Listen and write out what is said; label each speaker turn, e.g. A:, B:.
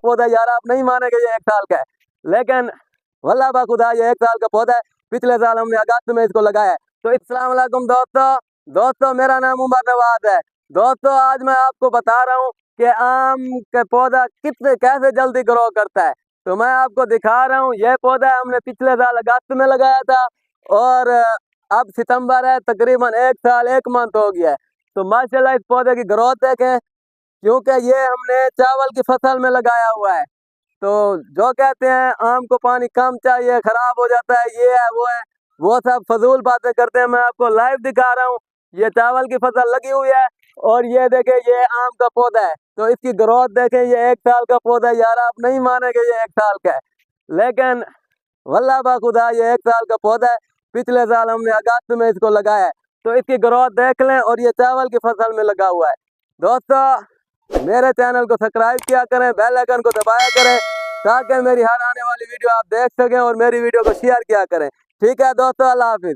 A: पौधा है यार, आप नहीं मानेंगे ये 1 साल का है, लेकिन वल्लाह बा खुदा ये 1 साल का पौधा है। पिछले साल हमने अगस्त में इसको लगाया है। तो अस्सलाम वालेकुम दोस्तों, मेरा नाम उमर नवाज है। दोस्तों, आज मैं आपको बता रहा हूँ कि आम का पौधा कैसे जल्दी ग्रो करता है। तो मैं आपको दिखा रहा हूँ, यह पौधा हमने पिछले साल अगस्त में लगाया था और अब सितंबर है, तकरीबन 1 साल 1 मंथ हो गया है। तो माशाल्लाह इस पौधे की ग्रोथ देखें, क्योंकि ये हमने चावल की फसल में लगाया हुआ है। तो जो कहते हैं आम को पानी कम चाहिए, खराब हो जाता है, ये है वो सब फजूल बातें करते हैं। मैं आपको लाइव दिखा रहा हूँ, ये चावल की फसल लगी हुई है और ये देखें ये आम का पौधा है। तो इसकी ग्रोथ देखें, ये 1 साल का पौधा है यार, आप नहीं मानेंगे ये 1 साल का है, लेकिन वल्लाह बा खुदा ये 1 साल का पौधा है। पिछले साल हमने अगस्त में इसको लगाया है। तो इसकी ग्रोथ देख लें, और ये चावल की फसल में लगा हुआ है। दोस्तों, मेरे चैनल को सब्सक्राइब किया करें, बेल आइकन को दबाया करें, ताकि मेरी हर आने वाली वीडियो आप देख सकें, और मेरी वीडियो को शेयर किया करें। ठीक है दोस्तों, अल्लाह हाफिज।